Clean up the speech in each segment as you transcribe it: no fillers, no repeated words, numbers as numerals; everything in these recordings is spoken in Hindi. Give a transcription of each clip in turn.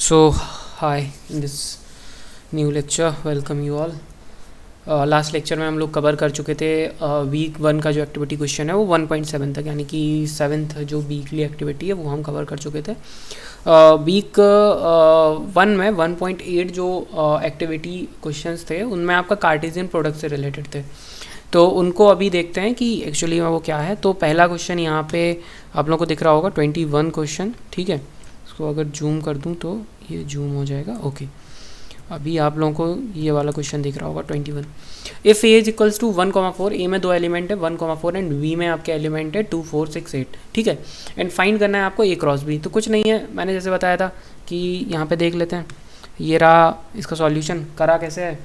So, hi, in this new lecture, welcome you all. Last lecture में हम लोग कवर कर चुके थे वीक 1 का जो एक्टिविटी क्वेश्चन है वो 1.7 तक, यानी कि 7th जो वीकली एक्टिविटी है वो हम कवर कर चुके थे। वीक 1 में 1.8 जो एक्टिविटी क्वेश्चंस थे उनमें आपका कार्टेशियन प्रोडक्ट से रिलेटेड थे, तो उनको अभी देखते हैं कि एक्चुअली में वो क्या है। तो पहला क्वेश्चन यहाँ पे आप लोगों को दिख रहा होगा 21 क्वेश्चन, ठीक है। इसको अगर जूम कर दूँ तो ये जूम हो जाएगा, ओके। अभी आप लोगों को ये वाला क्वेश्चन दिख रहा होगा 21। If A is equals to 1,4, A में दो एलिमेंट है 1,4 एंड बी में आपके एलिमेंट है 2, 4, 6, 8, ठीक है। एंड फाइंड करना है आपको ए क्रॉस बी। तो कुछ नहीं है, मैंने जैसे बताया था कि यहाँ पे देख लेते हैं। ये रहा इसका सॉल्यूशन। करा कैसे है,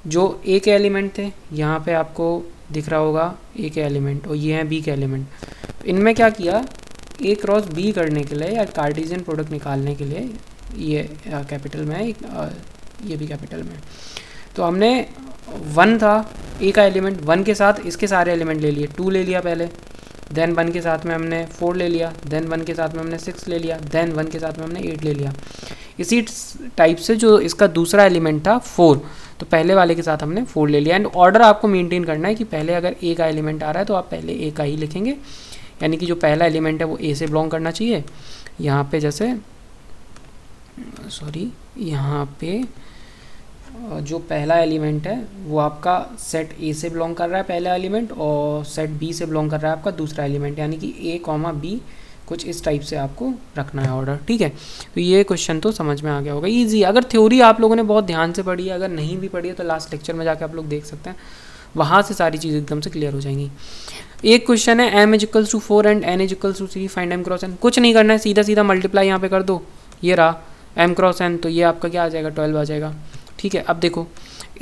जो ए के एलिमेंट थे यहाँ पे आपको दिख रहा होगा ए के एलिमेंट, और ये हैं बी के एलिमेंट। इनमें क्या किया, ए क्रॉस बी करने के लिए या कार्टेशियन प्रोडक्ट निकालने के लिए, ये कैपिटल में है, ये भी कैपिटल में। तो हमने 1 था ए का एलिमेंट, 1 के साथ इसके सारे एलिमेंट ले लिए, 2 ले लिया पहले, देन 1 के साथ में हमने 4 ले लिया, देन 1 के साथ में हमने 6 ले लिया, देन 1 के साथ में हमने 8 ले लिया। इसी टाइप से जो इसका दूसरा एलिमेंट था 4, तो पहले वाले के साथ हमने 4 ले लिया। एंड ऑर्डर आपको मेंटेन करना है कि पहले अगर ए का एलिमेंट आ रहा है तो आप पहले ए का ही लिखेंगे, यानी कि जो पहला एलिमेंट है वो ए से बिलोंग करना चाहिए। यहाँ पे जैसे यहाँ पे जो पहला एलिमेंट है वो आपका सेट ए से बिलोंग कर रहा है पहला एलिमेंट, और सेट बी से बिलोंग कर रहा है आपका दूसरा एलिमेंट, यानी कि ए कॉमा बी, कुछ इस टाइप से आपको रखना है ऑर्डर, ठीक है। तो ये क्वेश्चन तो समझ में आ गया होगा, ईजी। अगर थ्योरी आप लोगों ने बहुत ध्यान से पढ़ी है, अगर नहीं भी पढ़ी है तो लास्ट लेक्चर में जाके आप लोग देख सकते हैं, वहाँ से सारी चीज़ एकदम से क्लियर हो जाएंगी। एक क्वेश्चन है m is equals to 4 and n is equals to 3, find m cross n। कुछ नहीं करना है, सीधा सीधा मल्टीप्लाई यहाँ पे कर दो, ये रहा m क्रॉस n, तो ये आपका क्या आ जाएगा, 12 आ जाएगा, ठीक है। अब देखो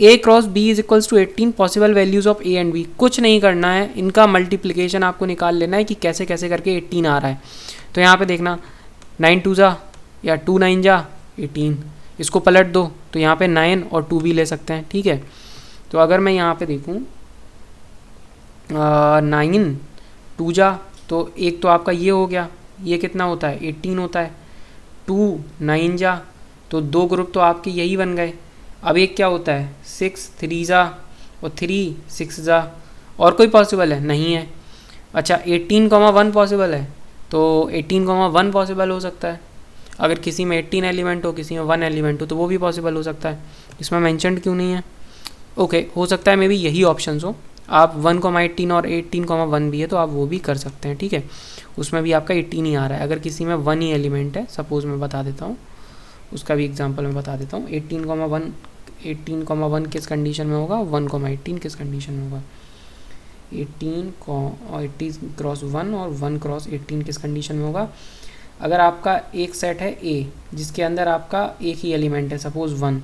a cross b is equals to 18, possible values of a and b। कुछ नहीं करना है, इनका मल्टीप्लिकेशन आपको निकाल लेना है कि कैसे कैसे करके 18 आ रहा है। तो यहाँ पे देखना 9 2 जा या 2 9 जा 18, इसको पलट दो तो यहाँ पे 9 और 2 भी ले सकते हैं, ठीक है। तो अगर मैं यहाँ पे देखूँ 9 2 जा, तो एक तो आपका ये हो गया, ये कितना होता है 18 होता है। 2 9 जा, तो दो ग्रुप तो आपके यही बन गए। अब एक क्या होता है 6 3 जा और 3 6 जा, और कोई पॉसिबल है नहीं है। अच्छा 18,1 पॉसिबल है, तो 18,1 पॉसिबल हो सकता है। अगर किसी में 18 एलिमेंट हो, किसी में 1 एलिमेंट हो, तो वो भी पॉसिबल हो सकता है। इसमें मेंशनड क्यों नहीं है, ओके हो सकता है मे बी यही ऑप्शन हो। आप 1,18 और 18,1 भी है तो आप वो भी कर सकते हैं, ठीक है। उसमें भी आपका 18 ही आ रहा है। अगर किसी में 1 ही एलिमेंट है, सपोज मैं बता देता हूँ, उसका भी एग्जांपल मैं बता देता हूँ। 18,1 किस कंडीशन में होगा, 1,18 किस कंडीशन में होगा, 18 क्रॉस 1 और 1 क्रॉस 18 किस कंडीशन में होगा। अगर आपका एक सेट है ए जिसके अंदर आपका एक ही एलिमेंट है, सपोज 1,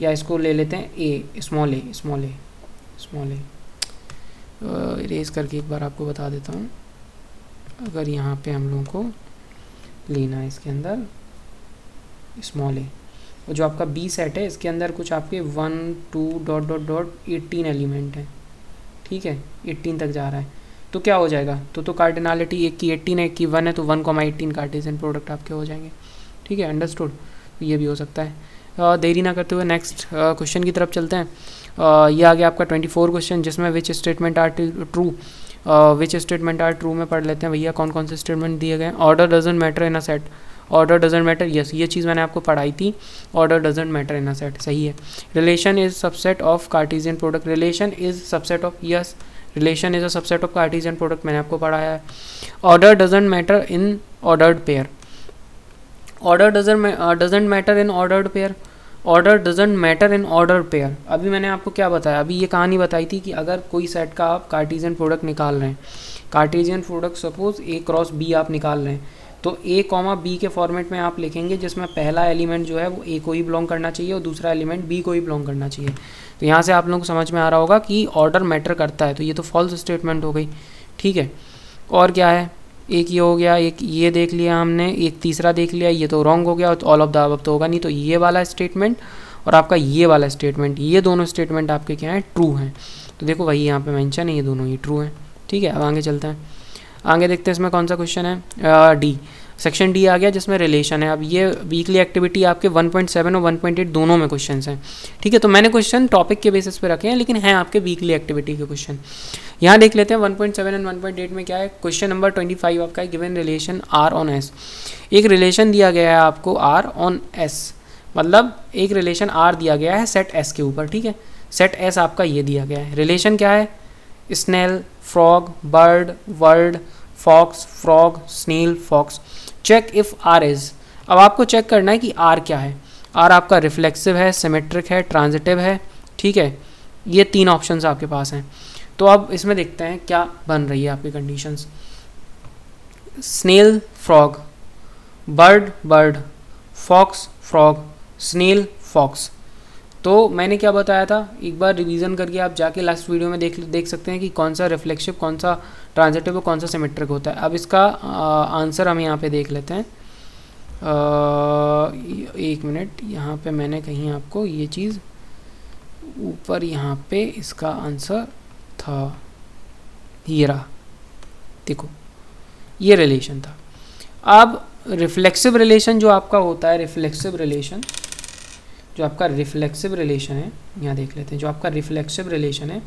या इसको ले लेते हैं ए स्मॉल ए इरेज करके एक बार आपको बता देता हूँ। अगर यहाँ पे हम लोगों को लेना है इसके अंदर स्मॉल ए, और जो आपका बी सेट है इसके अंदर कुछ आपके 1 2 ... 18 एलिमेंट है, ठीक है, 18 तक जा रहा है, तो क्या हो जाएगा, तो कार्डिनलिटी एक की 18 है, एक की 1 है, तो 1,18 कार्टेशियन प्रोडक्ट आपके हो जाएंगे, ठीक है, अंडरस्टूड। तो ये भी हो सकता है। देरी ना करते हुए नेक्स्ट क्वेश्चन की तरफ चलते हैं। ये आ गया आपका 24 क्वेश्चन, जिसमें which statement are true. Which statement are true में पढ़ लेते हैं भैया, कौन कौन से स्टेटमेंट दिए गए हैं। Order doesn't matter in a set, order doesn't matter, yes ये चीज़ मैंने आपको पढ़ाई थी, order doesn't matter in a set, सही है। Relation is subset of Cartesian product, relation is subset of, yes relation is a subset of Cartesian product, मैंने आपको पढ़ाया है। Order doesn't matter in ordered pair, order doesn't matter in ordered pair, order doesn't matter in order pair. अभी मैंने आपको क्या बताया, अभी ये कहानी बताई थी कि अगर कोई सेट का आप कार्टेशियन प्रोडक्ट निकाल रहे हैं, कार्टेशियन प्रोडक्ट सपोज ए क्रॉस बी आप निकाल रहे हैं, तो ए कॉमा बी के फॉर्मेट में आप लिखेंगे, जिसमें पहला एलिमेंट जो है वो ए को ही बिलोंग करना चाहिए और दूसरा एलिमेंट बी को ही बिलोंग करना चाहिए। तो यहाँ से आप लोगों को समझ में आ रहा होगा कि ऑर्डर मैटर करता है, तो ये तो फॉल्स स्टेटमेंट हो गई, ठीक है। और क्या है, एक ये हो गया, एक ये देख लिया हमने, एक तीसरा देख लिया, ये तो रॉन्ग हो गया, तो ऑल ऑफ द अबव तो होगा नहीं, तो ये वाला स्टेटमेंट और आपका ये वाला स्टेटमेंट, ये दोनों स्टेटमेंट आपके क्या हैं, ट्रू हैं। तो देखो वही यहाँ पे मेंशन है, ये दोनों ही ट्रू हैं, ठीक है। अब आगे चलते हैं, आगे देखते हैं इसमें कौन सा क्वेश्चन है, डी। सेक्शन डी आ गया जिसमें रिलेशन है। अब ये वीकली एक्टिविटी आपके 1.7 और 1.8 दोनों में क्वेश्चन हैं, ठीक है। तो मैंने क्वेश्चन टॉपिक के बेसिस पे रखे हैं, लेकिन हैं आपके वीकली एक्टिविटी के क्वेश्चन। यहाँ देख लेते हैं 1.7 एंड 1.8 में क्या है। क्वेश्चन नंबर 25 आपका है, given relation R on S. एक रिलेशन दिया गया है आपको आर ऑन एस, मतलब एक रिलेशन आर दिया गया है सेट एस के ऊपर, ठीक है। सेट एस आपका ये दिया गया है। रिलेशन क्या है, snail, frog, bird, bird, fox, frog, snail, fox. Check if R is, अब आपको चेक करना है कि आर क्या है। आर आपका रिफ्लेक्सिव है, सिमेट्रिक है, ट्रांजिटिव है, ठीक है। ये 3 ऑप्शंस आपके पास हैं। तो अब इसमें देखते हैं क्या बन रही है आपकी conditions. Snail, frog, bird, bird, fox, frog, snail, fox. तो मैंने क्या बताया था, एक बार रिवीजन करके आप जाके लास्ट वीडियो में देख सकते हैं कि कौन सा रिफ्लेक्सिव, कौन सा ट्रांजिटिव और कौन सा सिमेट्रिक होता है। अब इसका आंसर हम यहाँ पे देख लेते हैं। एक मिनट, यहाँ पे मैंने कहीं आपको ये चीज़ ऊपर यहाँ पे इसका आंसर था, ये रहा, देखो ये रिलेशन था। अब रिफ्लेक्सिव रिलेशन जो आपका होता है, रिफ्लेक्सिव रिलेशन जो आपका रिफ्लेक्सिव रिलेशन है, यहाँ देख लेते हैं। जो आपका रिफ्लेक्सिव रिलेशन है,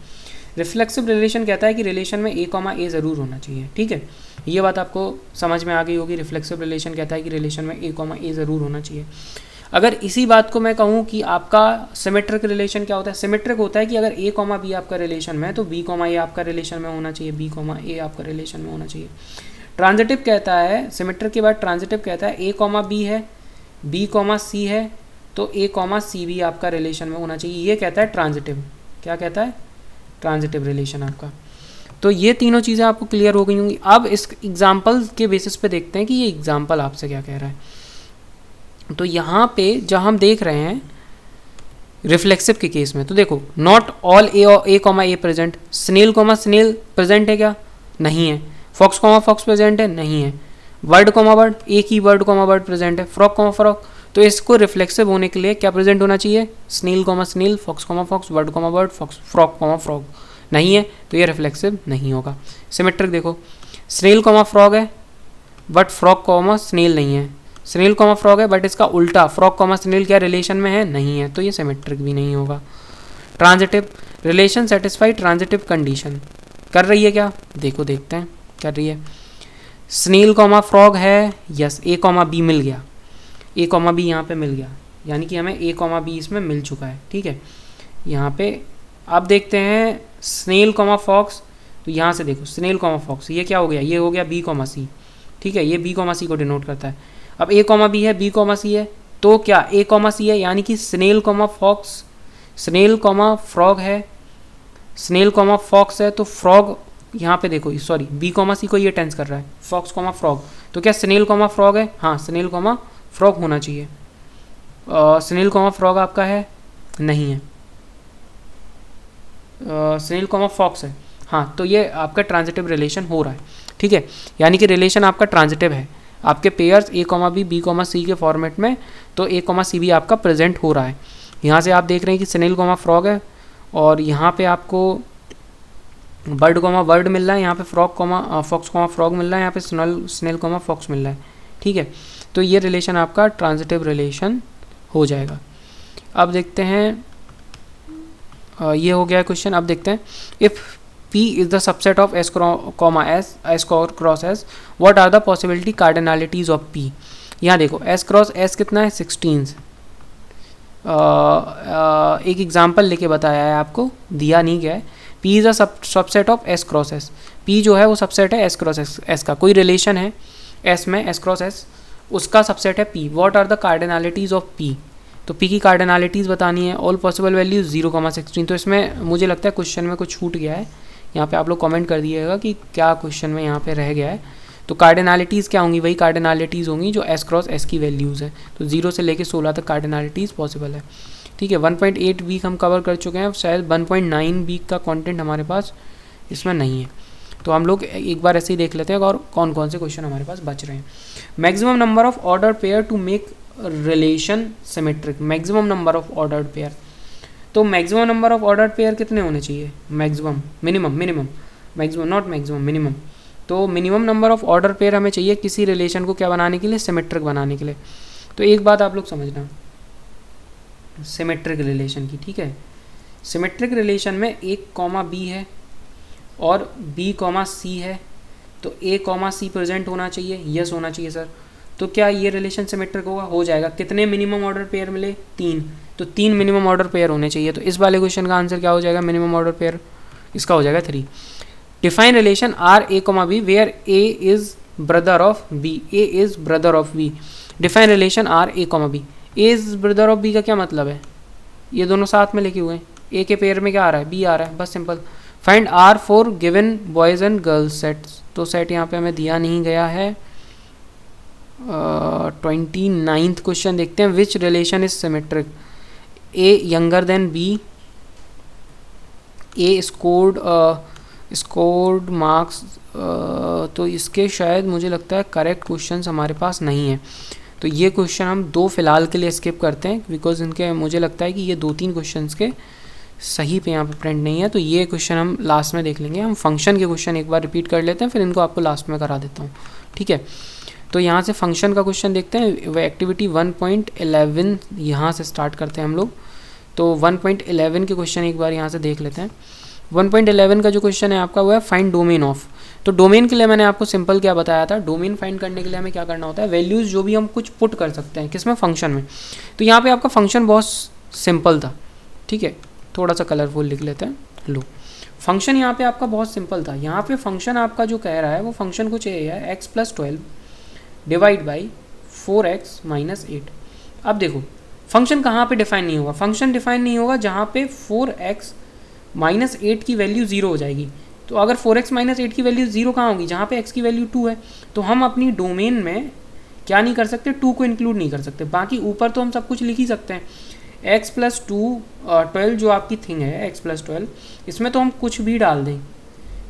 रिफ्लेक्सिव रिलेशन कहता है कि रिलेशन में ए कॉमा ए ज़रूर होना चाहिए, ठीक है। ये बात आपको समझ में आ गई होगी। रिफ्लेक्सिव रिलेशन कहता है कि रिलेशन में ए कॉमा ए ज़रूर होना चाहिए। अगर इसी बात को मैं कहूँ कि आपका सिमेट्रिक रिलेशन क्या होता है, सिमेट्रिक होता है कि अगर ए कॉमा बी आपका रिलेशन में है तो बी कॉमा ए आपका रिलेशन में होना चाहिए, बी कॉमा ए आपका रिलेशन में होना चाहिए। ट्रांजिटिव कहता है, सिमेट्रिक के बाद ट्रांजिटिव कहता है ए कॉमा बी है, बी कॉमा सी है, तो ए कॉमा सी भी आपका रिलेशन में होना चाहिए। ये कहता है ट्रांजिटिव। क्या कहता है, ट्रांजिटिव रिलेशन आपका। तो ये तीनों चीज़ें आपको क्लियर हो गई होंगी। अब इस एग्जाम्पल के बेसिस पे देखते हैं कि ये एग्जाम्पल आपसे क्या कह रहा है। तो यहाँ पे जब हम देख रहे हैं रिफ्लेक्सिव के केस में, तो देखो not all A comma A present, snail comma snail present है क्या, नहीं है। फॉक्स कॉमा फॉक्स प्रेजेंट है, नहीं है। वर्ड कॉमा वर्ड, एक ही वर्ड कॉमा वर्ड प्रेजेंट है। फ्रॉक कॉमा फ्रॉक, तो इसको रिफ्लेक्सिव होने के लिए क्या प्रेजेंट होना चाहिए, snail comma snail, fox comma fox, bird comma bird, fox, frog comma frog, नहीं है, तो ये रिफ्लेक्सिव नहीं होगा। सिमेट्रिक देखो, स्नेल कॉमा फ्रॉग है बट फ्रॉक कॉमा स्नेल नहीं है, स्नेल कॉमा फ्रॉग है बट इसका उल्टा फ्रॉक कॉमा स्नेल क्या रिलेशन में है, नहीं है, तो ये सिमेट्रिक भी नहीं होगा। Transitive, relation satisfy transitive condition, कर रही है क्या, देखो देखते हैं कर रही है। स्नेल कॉमा फ्रॉग है, यस, ए कॉमा बी मिल गया, ए कॉमा बी यहाँ पे मिल गया, यानी कि हमें ए कॉमा बी इसमें मिल चुका है, ठीक है। यहाँ पे आप देखते हैं स्नेल कॉमा फॉक्स, तो यहाँ से देखो स्नेल कॉमा फॉक्स, ये क्या हो गया, ये हो गया बी कॉमा सी, ठीक है, ये बी कॉमा सी को डिनोट करता है। अब ए कॉमा बी है, बी कॉमा सी है, तो क्या ए कॉमा सी है, यानी कि snail comma fox, snail comma frog है, स्नेल कॉमा फॉक्स है, तो फ्रॉग यहाँ पे देखो, सॉरी बी कॉमा सी को ये टेंस कर रहा है, फॉक्स कॉमा फ्रॉग, तो क्या स्नेल कॉमा फ्रॉग है, हाँ स्नेल कॉमा फ्रॉग होना चाहिए। स्नेल कॉमा फ्रॉग आपका है, नहीं है। स्नेल कॉमा फॉक्स है, हाँ, तो ये आपका ट्रांजिटिव रिलेशन हो रहा है, ठीक है, यानी कि रिलेशन आपका ट्रांजिटिव है। आपके पेयर्स ए कॉमा बी कॉमा सी के फॉर्मेट में, तो ए कॉमा सी भी आपका प्रेजेंट हो रहा है। यहाँ से आप देख रहे हैं कि स्नेल कॉमा फ्रॉग है, और यहाँ पे आपको बर्ड कॉमा वर्ड मिल रहा है, यहाँ पे frog comma fox comma frog मिल रहा है, यहाँ पे स्नेल कॉमा फॉक्स मिल रहा है, ठीक है। तो ये रिलेशन आपका ट्रांजिटिव रिलेशन हो जाएगा। अब देखते हैं, ये हो गया क्वेश्चन। अब देखते हैं, if P is the subset of S comma S, S cross S, what are the possibility cardinalities of P? यहाँ देखो S क्रॉस S कितना है, 16। एक एग्जाम्पल लेके बताया है आपको, दिया नहीं गया है। P is a subset of S cross S, P जो है वो सबसेट है S क्रॉस S का, कोई रिलेशन है S में, S क्रॉस S उसका सबसेट है P। What are the cardinalities of P, तो P की कार्डिनलिटीज़ बतानी है। ऑल पॉसिबल वैल्यूज 0,16, तो इसमें मुझे लगता है क्वेश्चन में कुछ छूट गया है, यहाँ पे आप लोग कमेंट कर दिएगा कि क्या क्वेश्चन में यहाँ पे रह गया है। तो कार्डिनलिटीज़ क्या होंगी, वही कार्डिनलिटीज़ होंगी जो S क्रॉस S की वैल्यूज़ है, तो 0 से लेके 16 तक कार्डिनलिटीज़ पॉसिबल है, ठीक है। 1.8 वीक हम कवर कर चुके हैं, शायद 1.9 वीक का कंटेंट हमारे पास इसमें नहीं है, तो हम लोग एक बार ऐसे ही देख लेते हैं और कौन कौन से क्वेश्चन हमारे पास बच रहे हैं। Maximum number of order pair to make relation symmetric, maximum number of ordered pair, तो maximum number of ordered pair कितने होने चाहिए, maximum, minimum, minimum, maximum not maximum, minimum, तो minimum number of order pair हमें चाहिए किसी रिलेशन को क्या बनाने के लिए, सिमेट्रिक बनाने के लिए। तो एक बात आप लोग समझना सिमेट्रिक रिलेशन की, ठीक है। सिमेट्रिक रिलेशन में a, b है और b, c है, तो a, c प्रेजेंट होना चाहिए, यस होना चाहिए सर। तो क्या ये रिलेशन सिमेट्रिक होगा? हो जाएगा। कितने मिनिमम ऑर्डर पेयर मिले? 3, तो 3 मिनिमम ऑर्डर पेयर होने चाहिए। तो इस वाले क्वेश्चन का आंसर क्या हो जाएगा? मिनिमम ऑर्डर पेयर इसका हो जाएगा 3। Define relation R A comma B where A is brother of B, A is brother of B. Define relation R A comma B, A is brother of B का क्या मतलब है? ये दोनों साथ में लिखे हुए हैं, ए के पेयर में क्या आ रहा है? बी आ रहा है, बस simple. Find R for given boys and girls sets, तो सेट यहाँ पे हमें दिया नहीं गया है। 29th क्वेश्चन देखते हैं। Which relation is symmetric? A younger than B, A scored marks, तो इसके शायद मुझे लगता है करेक्ट क्वेश्चन हमारे पास नहीं है, तो ये क्वेश्चन हम 2 फिलहाल के लिए स्किप करते हैं, बिकॉज इनके मुझे लगता है कि ये 2-3 क्वेश्चन के सही पे यहाँ पे प्रिंट नहीं है, तो ये क्वेश्चन हम लास्ट में देख लेंगे। हम फंक्शन के क्वेश्चन एक बार रिपीट कर लेते हैं, फिर इनको आपको लास्ट में करा देता हूँ, ठीक है। तो यहाँ से फंक्शन का क्वेश्चन देखते हैं। वह एक्टिविटी 1.11 यहाँ से स्टार्ट करते हैं हम लोग। तो 1.11 के क्वेश्चन एक बार यहाँ से देख लेते हैं। 1.11 का जो क्वेश्चन है आपका वो है फाइंड डोमेन ऑफ। तो डोमेन के लिए मैंने आपको सिंपल क्या बताया था, डोमेन फाइंड करने के लिए हमें क्या करना होता है, वैल्यूज़ जो भी हम कुछ पुट कर सकते हैं किसमें, फंक्शन में। तो यहाँ पे आपका फंक्शन बहुत सिंपल था, ठीक है। थोड़ा सा कलरफुल लिख लेते हैं। लो, फंक्शन यहाँ पे आपका बहुत सिंपल था। यहाँ पे फंक्शन आपका जो कह रहा है वो फंक्शन कुछ ये है, x+12 डिवाइड बाई 4x - 8। अब देखो फंक्शन कहाँ पे डिफाइन नहीं होगा, फंक्शन डिफाइन नहीं होगा जहाँ पे 4x - 8 की वैल्यू 0 हो जाएगी। तो अगर 4x - 8 की वैल्यू 0 कहाँ होगी, जहाँ पे x की वैल्यू 2 है। तो हम अपनी डोमेन में क्या नहीं कर सकते, 2 को इंक्लूड नहीं कर सकते। बाकी ऊपर तो हम सब कुछ लिख ही सकते हैं। x+2 12 जो आपकी थिंग है x+12, इसमें तो हम कुछ भी डाल दें,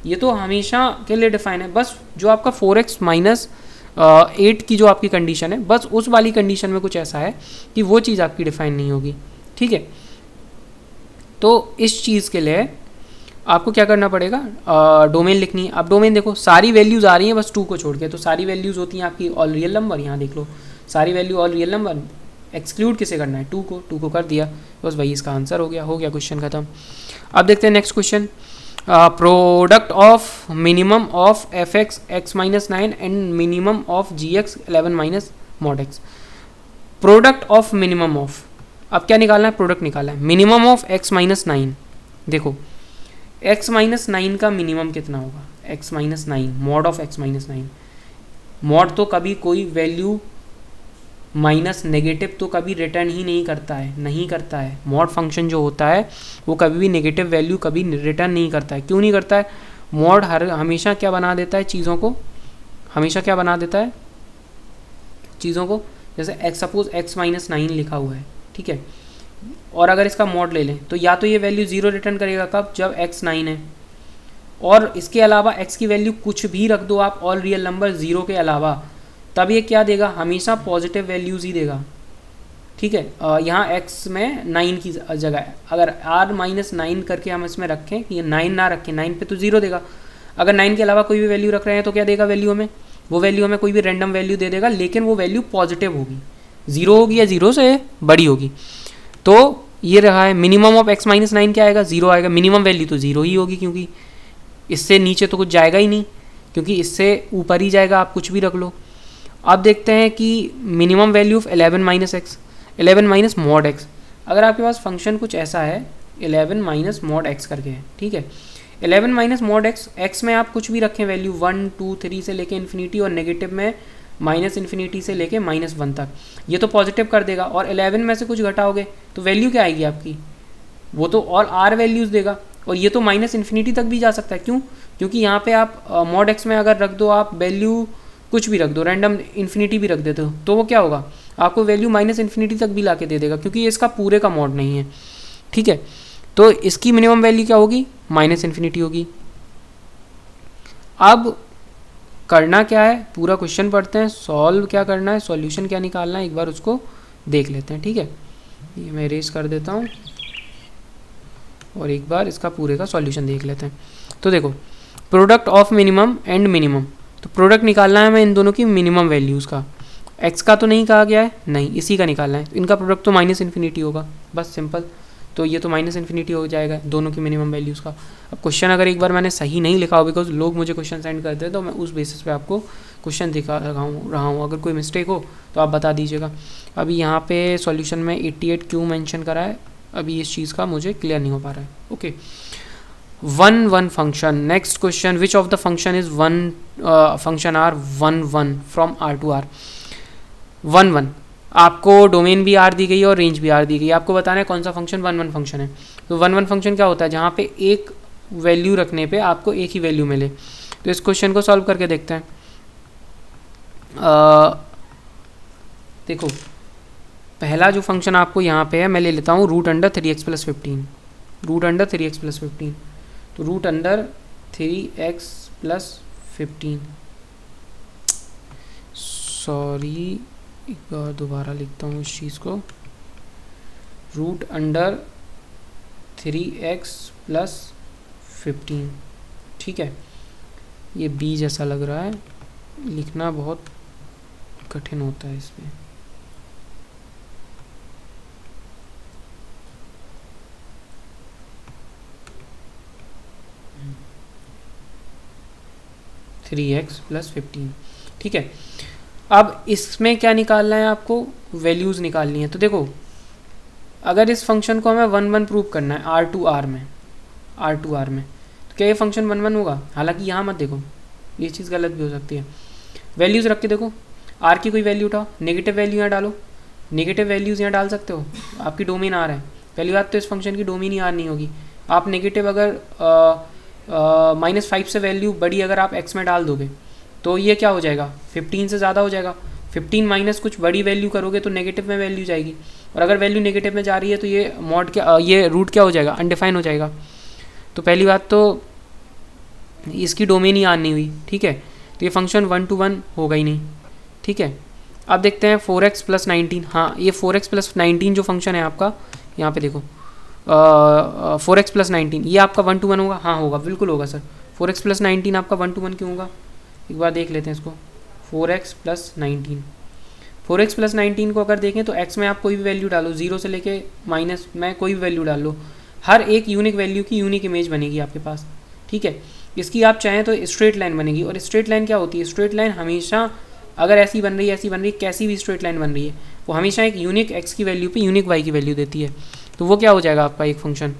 ये तो हमेशा के लिए डिफाइन है। बस जो आपका 4x - 8 की जो आपकी कंडीशन है, बस उस वाली कंडीशन में कुछ ऐसा है कि वो चीज़ आपकी डिफाइन नहीं होगी, ठीक है। तो इस चीज़ के लिए आपको क्या करना पड़ेगा, डोमेन लिखनी है। अब डोमेन देखो सारी वैल्यूज़ आ रही हैं बस 2 को छोड़ के, तो सारी वैल्यूज़ होती हैं आपकी ऑल रियल नंबर। यहाँ देख लो सारी value all real number, exclude किसे करना है, 2 को कर दिया, बस वही इसका आंसर हो गया क्वेश्चन खत्म। अब देखते हैं next question. Product of minimum of fx x - 9 and minimum of gx 11 - mod x। Product of minimum of, अब क्या निकालना है, प्रोडक्ट निकालना है। मिनिमम ऑफ x - 9, देखो x - 9 का मिनिमम कितना होगा, x - 9 mod of x - 9। Mod तो कभी कोई वैल्यू माइनस नेगेटिव तो कभी रिटर्न ही नहीं करता है। मॉड फंक्शन जो होता है वो कभी भी नेगेटिव वैल्यू कभी रिटर्न नहीं करता है। क्यों नहीं करता है? मॉड हमेशा क्या बना देता है, चीज़ों को हमेशा क्या बना देता है, चीज़ों को। जैसे x सपोज x - 9 लिखा हुआ है, ठीक है, और अगर इसका मॉड ले लें तो या तो ये वैल्यू 0 रिटर्न करेगा, कब, जब x 9 है, और इसके अलावा x की वैल्यू कुछ भी रख दो आप, ऑल रियल नंबर 0 के अलावा, तब ये क्या देगा, हमेशा पॉजिटिव वैल्यूज़ ही देगा, ठीक है। यहाँ x में 9 की जगह अगर r - 9 करके हम इसमें रखें, ये 9 ना रखें, 9 पे तो 0 देगा। अगर 9 के अलावा कोई भी वैल्यू रख रहे हैं तो क्या देगा वैल्यू हमें, वो वैल्यू हमें कोई भी रैंडम वैल्यू दे देगा, लेकिन वो वैल्यू पॉजिटिव होगी, 0 होगी या 0 से बड़ी होगी। तो ये रहा है मिनिमम ऑफ x - 9 क्या आएगा, 0 आएगा। मिनिमम वैल्यू तो 0 ही होगी, क्योंकि इससे नीचे तो कुछ जाएगा ही नहीं, क्योंकि इससे ऊपर ही जाएगा, आप कुछ भी रख लो। अब देखते हैं कि minimum value of 11 - x, 11 - mod x। अगर आपके पास फंक्शन कुछ ऐसा है 11 - mod x करके है, ठीक है। 11 - mod x, x में आप कुछ भी रखें वैल्यू 1 2 3 से लेके इन्फिनिटी, और नेगेटिव में -∞ से लेके -1 तक, ये तो पॉजिटिव कर देगा। और 11 में से कुछ घटाओगे तो वैल्यू क्या आएगी आपकी, वो तो ऑल आर वैल्यूज़ देगा, और ये तो -∞ तक भी जा सकता है। क्यों? क्योंकि यहाँ पे आप mod x में अगर रख दो आप वैल्यू कुछ भी रख दो, रैंडम इन्फिनिटी भी रख देते हो, तो वो क्या होगा, आपको वैल्यू -∞ तक भी ला के दे देगा, क्योंकि ये इसका पूरे का मॉड नहीं है, ठीक है। तो इसकी मिनिमम वैल्यू क्या होगी, -∞ होगी। अब करना क्या है, पूरा क्वेश्चन पढ़ते हैं, सॉल्व क्या करना है, सॉल्यूशन क्या निकालना है, एक बार उसको देख लेते हैं, ठीक है। ये मैं इरेज कर देता हूँ और एक बार इसका पूरे का सॉल्यूशन देख लेते हैं। तो देखो product of minimum and minimum, तो प्रोडक्ट निकालना है हमें इन दोनों की मिनिमम वैल्यूज़ का। एक्स का तो नहीं कहा गया है, नहीं, इसी का निकालना है। इनका प्रोडक्ट तो माइनस इन्फिनिटी होगा, बस सिंपल। तो ये तो माइनस इन्फिनिटी हो जाएगा दोनों की मिनिमम वैल्यूज़ का। अब क्वेश्चन अगर एक बार मैंने सही नहीं लिखा हो, बिकॉज लोग मुझे क्वेश्चन सेंड करते हैं, तो मैं उस बेसिस पे आपको क्वेश्चन दिखा रहा हूँ। अगर कोई मिस्टेक हो तो आप बता दीजिएगा। अभी यहाँ पे सॉल्यूशन में 88 क्यों मेंशन करा है, अभी इस चीज़ का मुझे क्लियर नहीं हो पा रहा है। Okay, 1 function. Next question, which of the function is function are 1 from R to R। 1 आपको डोमेन भी R दी गई है और रेंज भी R दी गई है, आपको बताना है कौन सा फंक्शन 1 फंक्शन है। तो 1 फंक्शन क्या होता है, जहाँ पे एक वैल्यू रखने पे आपको एक ही वैल्यू मिले। तो इस क्वेश्चन को सॉल्व करके देखते हैं। देखो, पहला जो फंक्शन आपको यहाँ पे है, मैं ले लेता हूँ root under 3x + 15। Root under 3x + 15, तो रूट अंडर 3x + 15, सॉरी एक बार दोबारा लिखता हूँ इस चीज़ को। रूट अंडर 3x + 15, ठीक है। ये b जैसा लग रहा है, लिखना बहुत कठिन होता है इसमें। थ्री एक्स प्लस 15, ठीक है। अब इसमें क्या निकालना है आपको, वैल्यूज़ निकालनी है। तो देखो, अगर इस फंक्शन को हमें 1 प्रूव करना है R to R में, तो क्या ये फंक्शन 1 होगा। हालांकि यहाँ मत देखो, ये चीज़ गलत भी हो सकती है। वैल्यूज़ रख के देखो, R की कोई वैल्यू उठाओ, नेगेटिव वैल्यू यहाँ डालो, नेगेटिव वैल्यूज़ यहाँ डाल सकते हो। आपकी डोमेन R है, पहली बात तो इस फंक्शन की डोमेन ही R नहीं होगी। आप नेगेटिव अगर -5 से वैल्यू बड़ी अगर आप x में डाल दोगे तो ये क्या हो जाएगा, 15 से ज़्यादा हो जाएगा। 15 माइनस कुछ बड़ी वैल्यू करोगे तो नेगेटिव में वैल्यू जाएगी, और अगर वैल्यू नेगेटिव में जा रही है तो ये मॉड क्या, ये रूट क्या हो जाएगा, अनडिफाइन हो जाएगा। तो पहली बात तो इसकी डोमेन ही आनी हुई, ठीक है। तो ये फंक्शन 1 to 1 होगा ही नहीं, ठीक है। अब देखते हैं 4x + 19। हाँ, ये 4x + 19 जो फंक्शन है आपका, यहाँ पे देखो 4x + 19, ये आपका 1 to 1 होगा। हाँ होगा, बिल्कुल होगा सर। 4x + 19 आपका 1 to 1 क्यों होगा, एक बार देख लेते हैं इसको। 4x + 19, 4x + 19 को अगर देखें तो x में आप कोई भी वैल्यू डालो, 0 से लेके माइनस में कोई भी वैल्यू डाल लो, हर एक यूनिक वैल्यू की यूनिक इमेज बनेगी आपके पास, ठीक है। इसकी आप चाहें तो स्ट्रेट लाइन बनेगी, और स्ट्रेट लाइन क्या होती है, स्ट्रेट लाइन हमेशा अगर ऐसी बन रही है, ऐसी बन रही है, कैसी भी स्ट्रेट लाइन बन रही है, वो हमेशा एक यूनिक x की वैल्यू पे यूनिक y की वैल्यू देती है। तो वो क्या हो जाएगा आपका एक फंक्शन,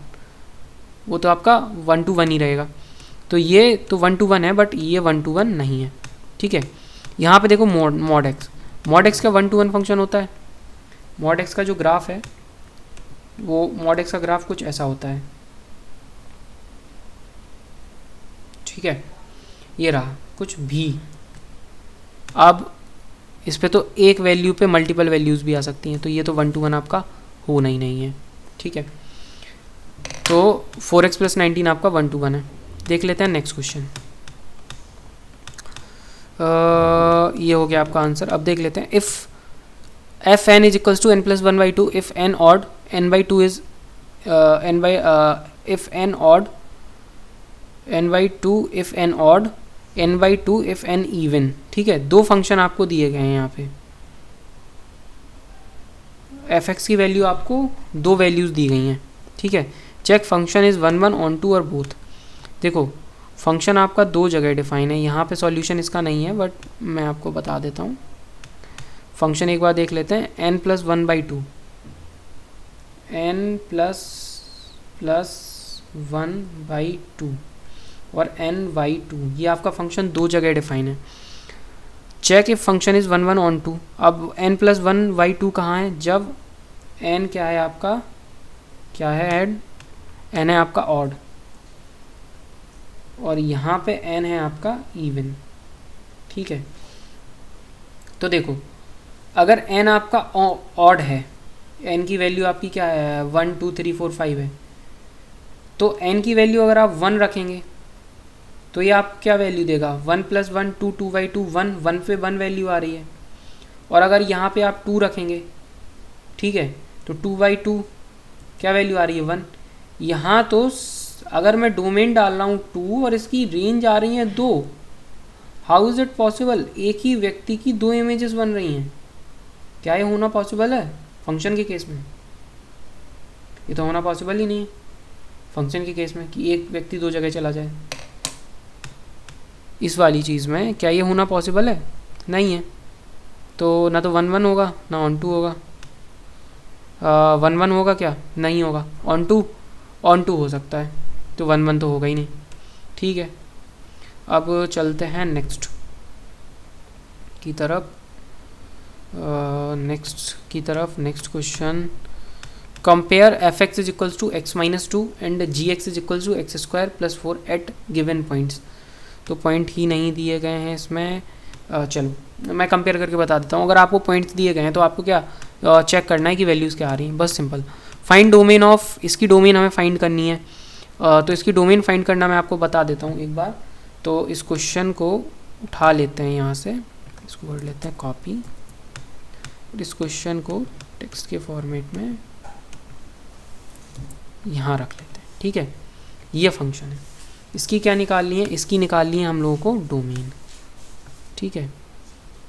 वो तो आपका 1 to 1 ही रहेगा। तो ये तो 1 to 1 है, बट ये 1 to 1 नहीं है, ठीक है। यहाँ पे देखो मॉड एक्स का 1 to 1 फंक्शन होता है। मॉड एक्स का जो ग्राफ है, वो मॉड एक्स का ग्राफ कुछ ऐसा होता है, ठीक है। ये रहा कुछ भी। अब इस पे तो एक वैल्यू पे मल्टीपल वैल्यूज़ भी आ सकती हैं, तो ये तो 1 to 1 आपका होना ही नहीं है, ठीक है। तो 4x + 19 आपका 1 to 1 है। देख लेते हैं नेक्स्ट क्वेश्चन। ये हो गया आपका आंसर। अब देख लेते हैं, if F N is equals to n + 1/2 if n odd n/2 is if n odd n/2 if n odd n/2 if n even, ठीक है। दो फंक्शन आपको दिए गए हैं यहाँ पे, एफ एक्स की वैल्यू आपको दो वैल्यूज़ दी गई हैं, ठीक है। Check function is 1 onto और बोथ। देखो, फंक्शन आपका दो जगह डिफाइन है, यहाँ पे सॉल्यूशन इसका नहीं है, बट मैं आपको बता देता हूँ। फंक्शन एक बार देख लेते हैं, n + 1/2, n + 1/2 और n/2, ये आपका फंक्शन दो जगह डिफाइन है। Check if function is 1 onto. अब n + 1/2 कहाँ है, जब n क्या है आपका, क्या है ऐड, n है आपका ऑड, और यहाँ पे n है आपका इवन, ठीक है। तो देखो, अगर n आपका ऑड है, n की वैल्यू आपकी क्या है 1 2 3 4 5 है, तो n की वैल्यू अगर आप 1 रखेंगे तो ये आप क्या वैल्यू देगा, 1 + 1 2 2/2 1 1 पे 1 वैल्यू आ रही है। और अगर यहाँ पे आप 2 रखेंगे, ठीक है, तो 2/2 क्या वैल्यू आ रही है 1। यहाँ तो अगर मैं डोमेन डाल रहा हूँ 2 और इसकी रेंज आ रही है 2, हाउ इज़ इट पॉसिबल? एक ही व्यक्ति की 2 इमेजेस बन रही हैं। क्या ये होना पॉसिबल है फंक्शन के केस में? ये तो होना पॉसिबल ही नहीं है फंक्शन के केस में कि एक व्यक्ति 2 जगह चला जाए। इस वाली चीज़ में क्या ये होना पॉसिबल है? नहीं है। तो ना तो 1 1 होगा ना ऑन 2 होगा। 1 1 होगा क्या? नहीं होगा। ऑन 2 हो सकता है, तो 1 1 तो होगा ही नहीं। ठीक है, अब चलते हैं नेक्स्ट की तरफ। Next question, compare F X is equals to X minus 2 and G X is equals to X square plus 4 at given points. तो पॉइंट ही नहीं दिए गए हैं इसमें। चलो मैं कंपेयर करके बता देता हूँ। अगर आपको पॉइंट्स दिए गए हैं तो आपको क्या चेक करना है कि वैल्यूज़ क्या आ रही हैं, बस सिंपल। फाइंड डोमेन ऑफ, इसकी डोमेन हमें फाइंड करनी है। तो इसकी डोमेन फाइंड करना मैं आपको बता देता हूँ एक बार। तो इस क्वेश्चन को उठा लेते हैं यहाँ से, इसको कर लेते हैं कॉपी, और इस क्वेश्चन को टेक्स्ट के फॉर्मेट में यहाँ रख लेते हैं। ठीक है, ये फंक्शन है। इसकी क्या निकालनी है? इसकी निकालनी है हम लोगों को डोमेन। ठीक है,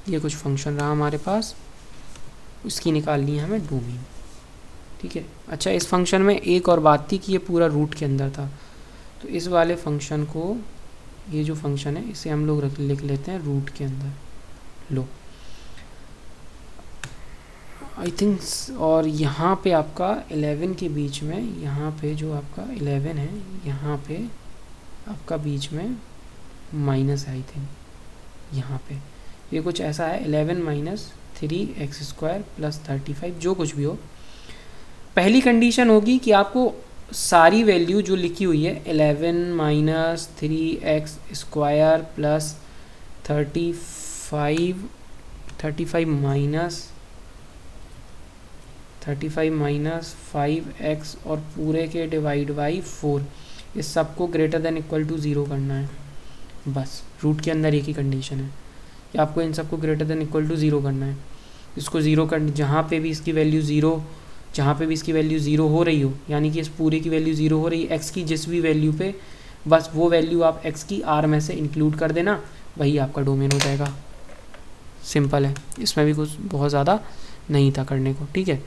ये कुछ फंक्शन रहा हमारे पास, उसकी निकालनी है हमें डोमेन। ठीक है, अच्छा इस फंक्शन में एक और बात थी कि ये पूरा रूट के अंदर था। तो इस वाले फंक्शन को, ये जो फंक्शन है इसे हम लोग लिख लेते हैं रूट के अंदर। लो आई थिंक, और यहाँ पे आपका 11 के बीच में, यहाँ पे जो आपका 11 है यहाँ पे आपका बीच में माइनस है आई थिंक, यहाँ पे ये कुछ ऐसा है 11 माइनस 3x स्क्वायर प्लस 35, जो कुछ भी हो। पहली कंडीशन होगी कि आपको सारी वैल्यू जो लिखी हुई है 11 minus 3x square plus 35 minus 5x और पूरे के डिवाइड बाई 4, इस सबको ग्रेटर देन इक्वल टू 0 करना है। बस रूट के अंदर एक ही कंडीशन है कि आपको इन सबको ग्रेटर देन इक्वल टू 0 करना है। इसको 0 कर, जहाँ पे भी इसकी वैल्यू 0 हो रही हो, यानी कि इस पूरे की वैल्यू 0 हो रही है x की जिस भी वैल्यू पे, बस वो वैल्यू आप x की r में से इंक्लूड कर देना, वही आपका डोमेन हो जाएगा। सिंपल है, इसमें भी कुछ बहुत ज़्यादा नहीं था करने को। ठीक है,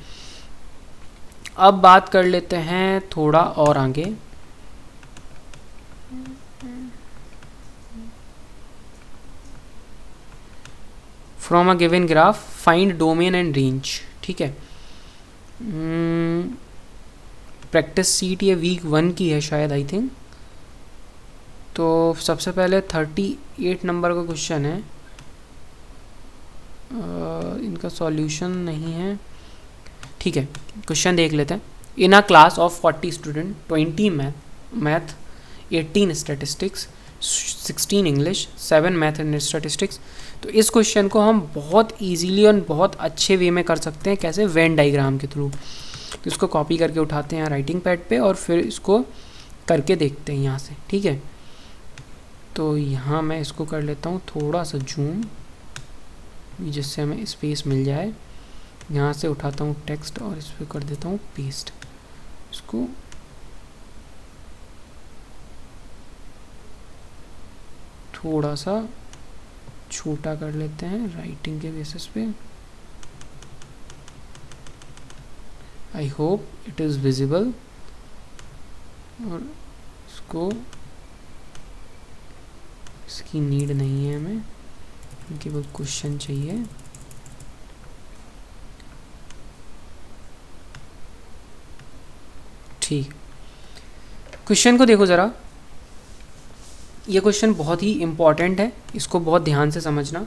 अब बात कर लेते हैं थोड़ा और आगे। From a given graph find domain and range. ठीक है, प्रैक्टिस सीट ये वीक 1 की है शायद आई थिंक। तो सबसे पहले 38 नंबर का क्वेश्चन है, इनका सॉल्यूशन नहीं है। ठीक है, क्वेश्चन देख लेते हैं। In a class of 40 student, 20 math, 18 statistics, 16 English, 7 math and statistics. तो इस क्वेश्चन को हम बहुत इजीली और बहुत अच्छे वे में कर सकते हैं। कैसे? वेन डायग्राम के थ्रू। तो इसको कॉपी करके उठाते हैं राइटिंग पैड पे और फिर इसको करके देखते हैं यहाँ से। ठीक है, तो यहाँ मैं इसको कर लेता हूँ थोड़ा सा जूम, जिससे हमें स्पेस मिल जाए। यहाँ से उठाता हूँ टेक्स्ट और इस पर कर देता हूँ पेस्ट। इसको थोड़ा सा छोटा कर लेते हैं राइटिंग के बेसिस पे। I hope it is visible. और इसको, इसकी नीड नहीं है हमें, केवल क्वेश्चन चाहिए। ठीक, क्वेश्चन को देखो ज़रा। ये क्वेश्चन बहुत ही इम्पॉर्टेंट है, इसको बहुत ध्यान से समझना।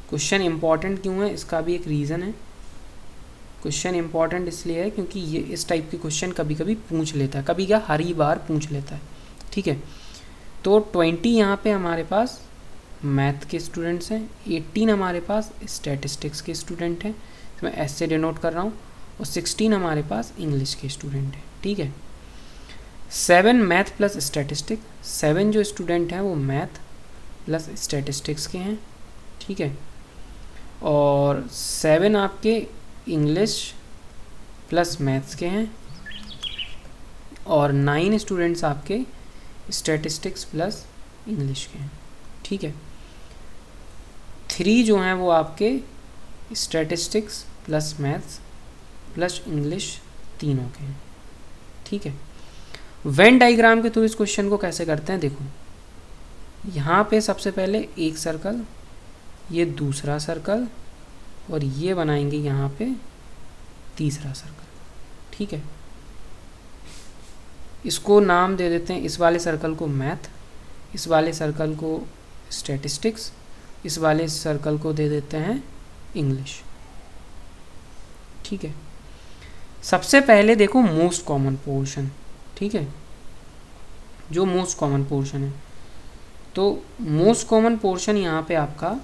क्वेश्चन इम्पॉर्टेंट क्यों है, इसका भी एक रीज़न है। क्वेश्चन इम्पॉर्टेंट इसलिए है क्योंकि ये इस टाइप के क्वेश्चन कभी कभी पूछ लेता है, कभी क्या हर ही बार पूछ लेता है। ठीक है, तो 20 यहाँ पे हमारे पास मैथ के स्टूडेंट्स हैं, 18 हमारे पास स्टैटिस्टिक्स के स्टूडेंट हैं, मैं एस से डिनोट कर रहा हूँ, और 16 हमारे पास इंग्लिश के स्टूडेंट हैं। ठीक है, 7 मैथ प्लस स्टैटिस्टिक्स, 7 जो स्टूडेंट हैं वो मैथ प्लस स्टैटिस्टिक्स के हैं। ठीक है, और 7 आपके इंग्लिश प्लस मैथ्स के हैं, और 9 स्टूडेंट्स आपके स्टैटिस्टिक्स प्लस इंग्लिश के हैं, ठीक है। 3 जो हैं वो आपके statistics plus maths plus English तीनों के हैं, ठीक है। वेन डायग्राम के थ्रू इस क्वेश्चन को कैसे करते हैं, देखो यहाँ पे सबसे पहले एक सर्कल, ये दूसरा सर्कल, और ये बनाएंगे यहाँ पे तीसरा सर्कल, ठीक है। इसको नाम दे देते हैं, इस वाले सर्कल को मैथ, इस वाले सर्कल को स्टैटिस्टिक्स, इस वाले सर्कल को दे देते हैं इंग्लिश, ठीक है। सबसे पहले देखो मोस्ट कॉमन पोर्शन, ठीक है, जो मोस्ट कॉमन पोर्शन है, तो मोस्ट कॉमन पोर्शन यहाँ पे आपका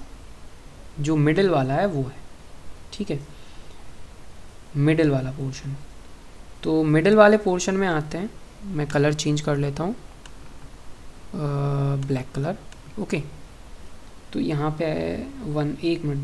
जो मिडिल वाला है वो है, ठीक है, मिडिल वाला पोर्शन। तो मिडिल वाले पोर्शन में आते हैं, मैं कलर चेंज कर लेता हूँ, ब्लैक कलर, ओके। तो यहाँ पे 1 मिनट